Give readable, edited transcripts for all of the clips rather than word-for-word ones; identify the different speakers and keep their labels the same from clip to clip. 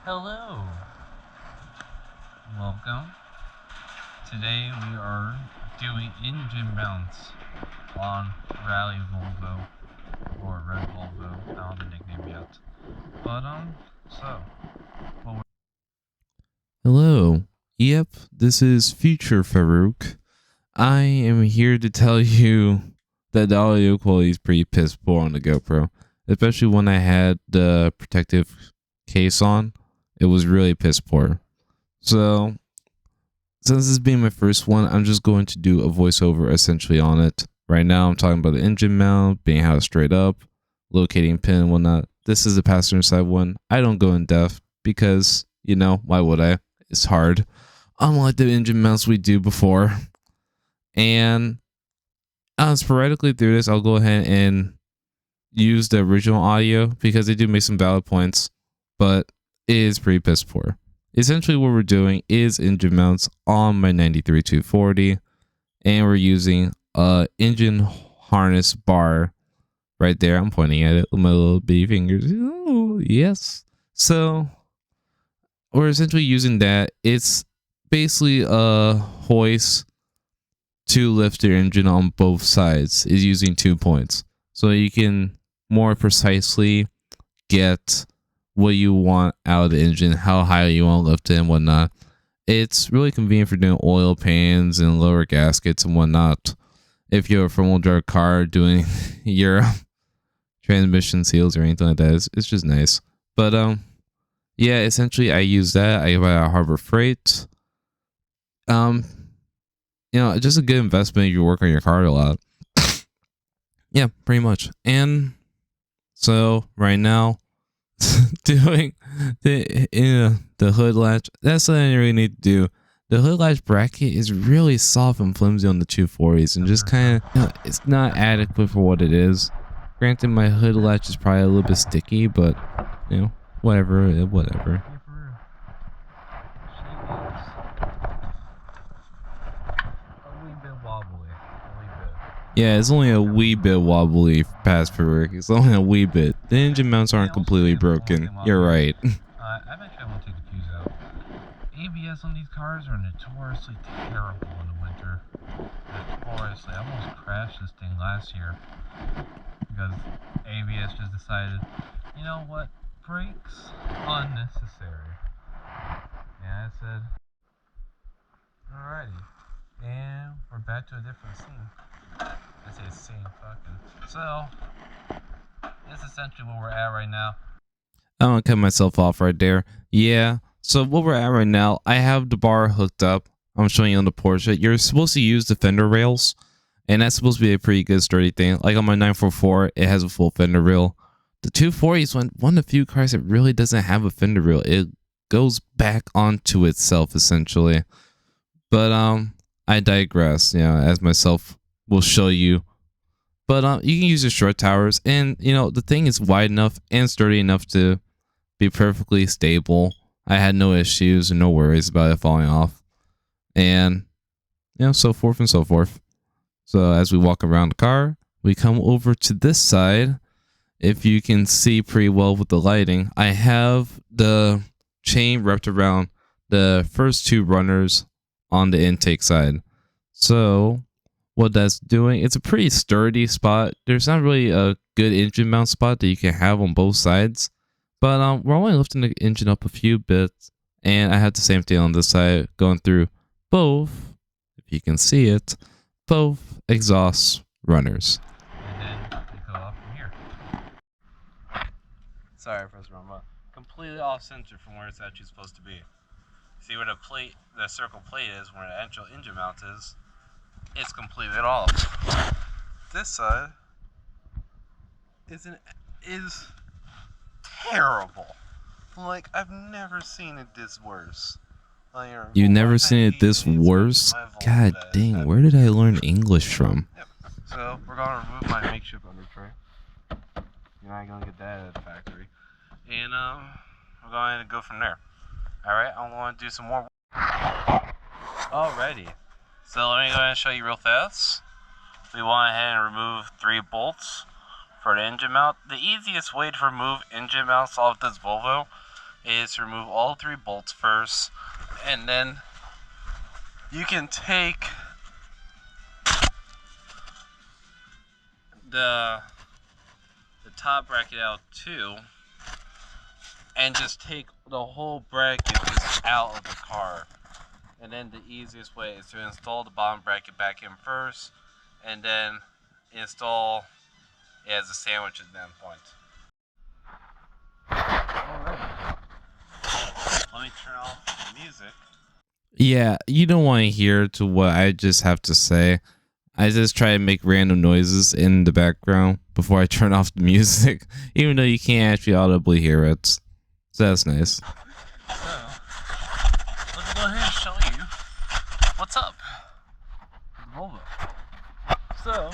Speaker 1: Hello, welcome. Today we are doing engine mounts on Rally Volvo or Red Volvo. I don't have a nickname yet. But so what
Speaker 2: Hello. Yep, this is Future Farouk. I am here to tell you that the audio quality is pretty piss poor on the GoPro, especially when I had the protective case on. It was really piss poor. So, since this is being my first one, I'm just going to do a voiceover essentially on it. Right now, I'm talking about the engine mount, being how it's straight up, locating pin and whatnot. This is the passenger side one. I don't go in depth because, why would I? It's hard. Unlike the engine mounts we do before. And sporadically through this, I'll go ahead and use the original audio because they do make some valid points, but it is pretty piss poor. Essentially, what we're doing is engine mounts on my 93 240, and we're using a engine harness bar right there. I'm pointing at it with my little bitty fingers. Oh, yes. So we're essentially using that. It's basically a hoist to lift your engine on both sides. Is using 2 points. So you can more precisely get what you want out of the engine, how high you want to lift it and whatnot. It's really convenient for doing oil pans and lower gaskets and whatnot. If you're a front-wheel drive car doing your transmission seals or anything like that, it's just nice. But yeah, essentially I use that. I buy a Harbor Freight. Just a good investment if you work on your car a lot. Yeah, pretty much. And so right now, doing the hood latch. That's something you really need to do. The hood latch bracket is really soft and flimsy on the 240s, and just kind of it's not adequate for what it is. Granted, my hood latch is probably a little bit sticky, but whatever. Yeah, it's only a wee bit wobbly past Farouk. It's only a wee bit. The engine mounts aren't completely broken. You're right.
Speaker 1: I've actually able to take the fuse out. ABS on these cars are notoriously terrible in the winter. Notoriously. I almost crashed this thing last year because ABS just decided, you know what, brakes unnecessary. And I said, alrighty. And we're back to a different scene. I say scene, fucking. So, that's essentially where we're at right now.
Speaker 2: I'm gonna cut myself off right there. Yeah. So what we're at right now, I have the bar hooked up. I'm showing you on the Porsche. You're supposed to use the fender rails, and that's supposed to be a pretty good sturdy thing. Like on my 944, it has a full fender rail. The 240 is one of the few cars that really doesn't have a fender rail. It goes back onto itself essentially. But I digress. As myself will show you. But you can use your short towers, and the thing is wide enough and sturdy enough to be perfectly stable. I had no issues and no worries about it falling off, and so forth and so forth. So as we walk around the car, we come over to this side. If you can see pretty well with the lighting, I have the chain wrapped around the first two runners on the intake side. So what that's doing, it's a pretty sturdy spot. There's not really a good engine mount spot that you can have on both sides, but we're only lifting the engine up a few bits, and I have the same thing on this side going through both, if you can see it, both exhaust runners.
Speaker 1: And then we go off from here. Sorry for this wrong, but completely off center from where it's actually supposed to be. See where the circle plate is, where the actual engine mount is. It's completely off. This side is terrible. Like, I've never seen it this worse.
Speaker 2: You've never seen it this worse? God dang, where did I learn English from?
Speaker 1: Yep. So, we're going to remove my makeshift under tray. You're not going to get that at the factory. And, we're going to go from there. Alright, I'm going to do some more. Alrighty. So let me go ahead and show you real fast. We went ahead and removed 3 bolts for the engine mount. The easiest way to remove engine mounts off this Volvo is remove all 3 bolts first, and then you can take the top bracket out too, and just take the whole bracket just out of the car. And then the easiest way is to install the bottom bracket back in first, and then install it as a sandwich at that point. Alright. Let me turn off the music.
Speaker 2: Yeah, you don't want to hear to what I just have to say. I just try to make random noises in the background before I turn off the music, even though you can't actually audibly hear it. So that's nice.
Speaker 1: So, let me go ahead and show you what's up. Volvo. So,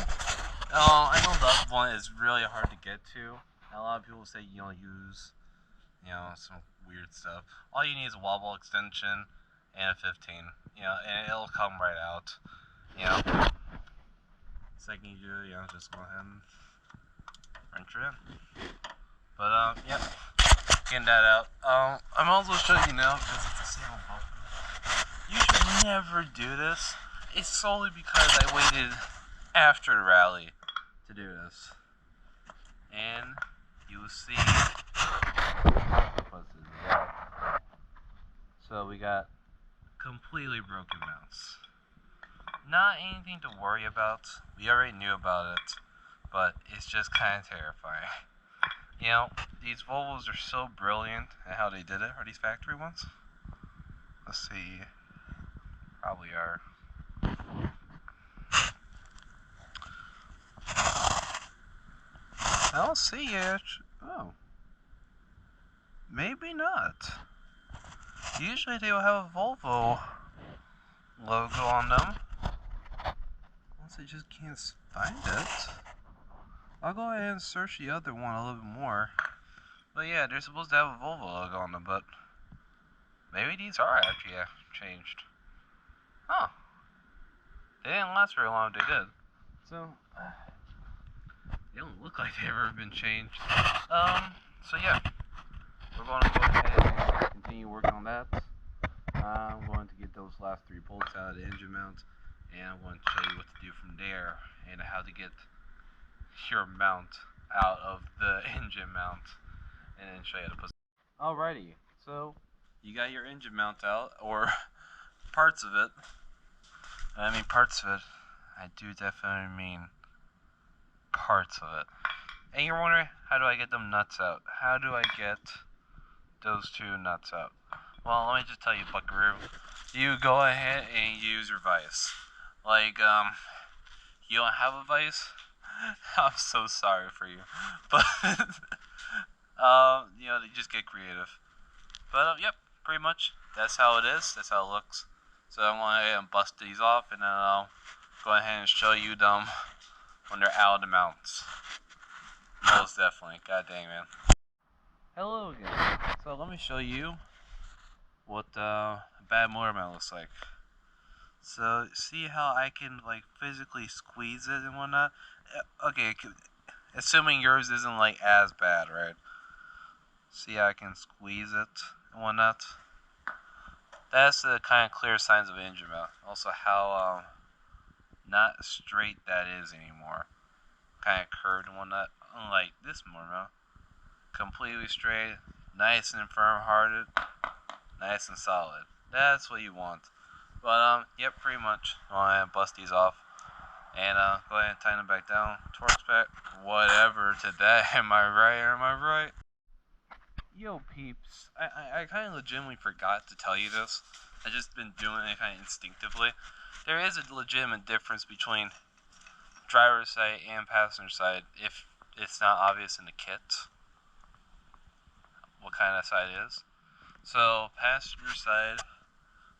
Speaker 1: I know the other one is really hard to get to. A lot of people say you don't use, some weird stuff. All you need is a wobble extension and a 15, and it'll come right out. Second you do, just go ahead and wrench it in. But, yep, getting that out. I'm also showing you now because it's a sale button. You should never do this. It's solely because I waited after the rally to do this. And you see, so we got completely broken mounts. Not anything to worry about. We already knew about it, but it's just kind of terrifying. These Volvos are so brilliant at how they did it. Are these factory ones? Let's see. Probably are. I don't see it. Oh. Maybe not. Usually they will have a Volvo logo on them. Unless I just can't find it. I'll go ahead and search the other one a little bit more. But yeah, they're supposed to have a Volvo logo on them, but maybe these are actually changed. Huh. They didn't last very long if they did. So, they don't look like they've ever been changed. So yeah. We're going to go ahead and continue working on that. I'm going to get those last 3 bolts out of the engine mount, and I'm going to show you what to do from there and how to get your mount out of the engine mount, and then show you how to put. Alrighty, so you got your engine mount out, or parts of it. I mean parts of it. I do definitely mean parts of it. And you're wondering, how do I get them nuts out? How do I get those 2 nuts out? Well, let me just tell you, buckaroo. You go ahead and use your vise. You don't have a vise? I'm so sorry for you. But, they just get creative. But, yep, pretty much. That's how it is. That's how it looks. So I'm going to go ahead and bust these off, and then I'll go ahead and show you them when they're out of the mounts. Most definitely. God dang, man. Hello again. So let me show you what a bad motor mount looks like. So see how I can physically squeeze it and whatnot? Okay, assuming yours isn't as bad, right? See how I can squeeze it and whatnot? That's the kind of clear signs of an engine mount. Also how not straight that is anymore. Kind of curved and whatnot. Unlike this motor mount. Completely straight, nice and firm hearted, nice and solid. That's what you want. But yep, pretty much. Go ahead and bust these off, and go ahead and tighten them back down. Torque back, whatever today. Am I right or am I right? Yo, peeps. I kind of legitimately forgot to tell you this. I just been doing it kind of instinctively. There is a legitimate difference between driver's side and passenger side if it's not obvious in the kit what kind of side it is. So passenger side,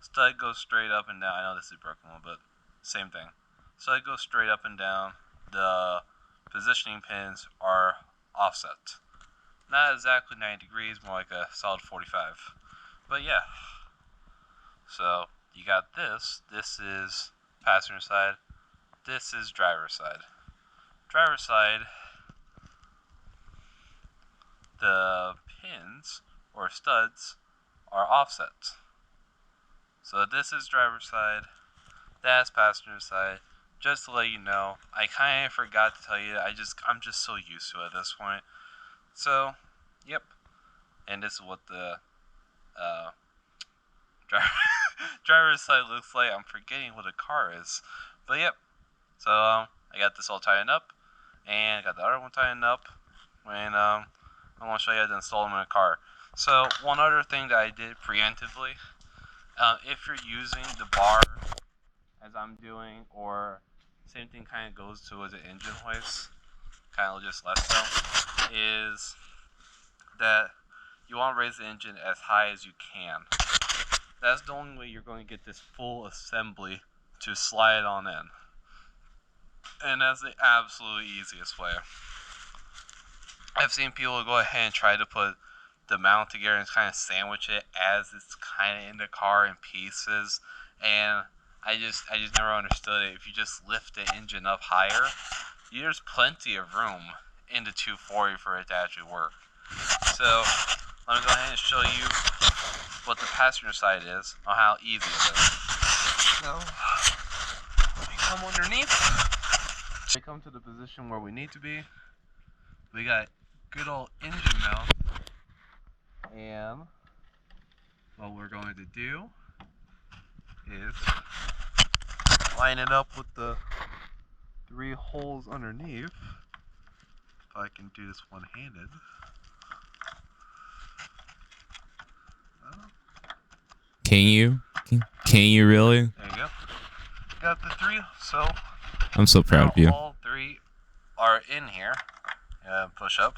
Speaker 1: stud goes straight up and down. I know this is a broken one, but same thing. Stud goes straight up and down. The positioning pins are offset. Not exactly 90 degrees, more like a solid 45. But yeah. So you got this. This is passenger side. This is driver's side. Driver's side, the pins or studs are offsets. So this is driver's side, that's passenger side. Just to let you know, I kind of forgot to tell you. I'm just so used to it at this point. So, yep. And this is what the driver's side looks like. I'm forgetting what a car is, but yep. So I got this all tied up, and I got the other one tied up, and I want to show you how to install them in a car. So one other thing that I did preemptively, if you're using the bar as I'm doing, or same thing kind of goes to as an engine hoist, kind of just less so, is that you want to raise the engine as high as you can. That's the only way you're going to get this full assembly to slide on in. And that's the absolute easiest way. I've seen people go ahead and try to put the mount together and kind of sandwich it as it's kind of in the car in pieces, and I just never understood it. If you just lift the engine up higher, there's plenty of room in the 240 for it to actually work. So let me go ahead and show you what the passenger side is, on how easy it is. So we come underneath. We come to the position where we need to be. We got good old engine mount, and what we're going to do is line it up with the 3 holes underneath. If I can do this one-handed.
Speaker 2: Can you? Can you really?
Speaker 1: There you go. Got the 3, so
Speaker 2: I'm so proud of you.
Speaker 1: All 3 are in here. Push up,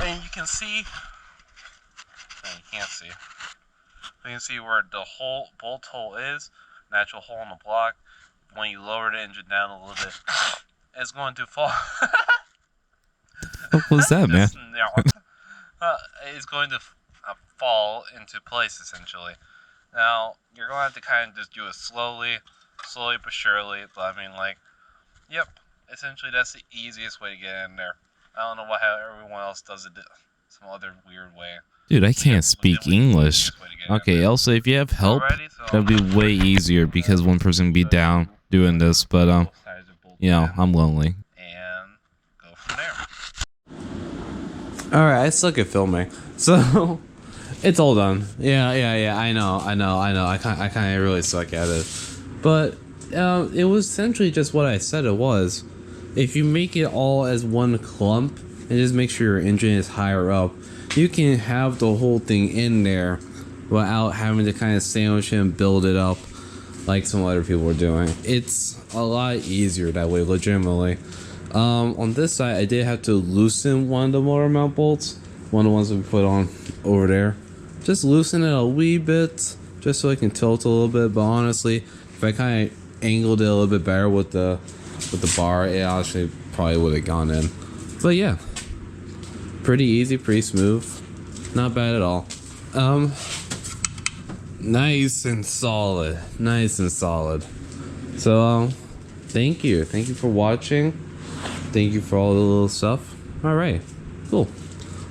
Speaker 1: and you can see. You can't see. You can see where the bolt hole is. Natural hole in the block. When you lower the engine down a little bit, it's going to fall.
Speaker 2: What was that, man?
Speaker 1: It's going to fall into place essentially. Now you're going to have to kind of just do it slowly but surely. But I mean, like, yep. Essentially, that's the easiest way to get in there. I don't know how everyone else does it some other weird way.
Speaker 2: Dude, I can't speak English. Okay, also, if you have help, that'd be way easier because one person would be down doing this, but, you know, I'm lonely.
Speaker 1: And go from there.
Speaker 3: Alright, I suck at filming. So, it's all done. Yeah, I know. I kind of really suck at it. But, it was essentially just what I said it was. If you make it all as one clump and just make sure your engine is higher up, you can have the whole thing in there without having to kind of sandwich it and build it up like some other people are doing. It's a lot easier that way, legitimately. On this side, I did have to loosen one of the motor mount bolts, one of the ones that we put on over there. Just loosen it a wee bit, just so I can tilt a little bit. But honestly, if I kind of angled it a little bit better with the bar, it actually probably would have gone in. But yeah, pretty easy, pretty smooth, not bad at all. Nice and solid. So thank you for watching. Thank you for all the little stuff. All right, cool.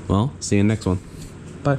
Speaker 3: Well, see you next one. Bye.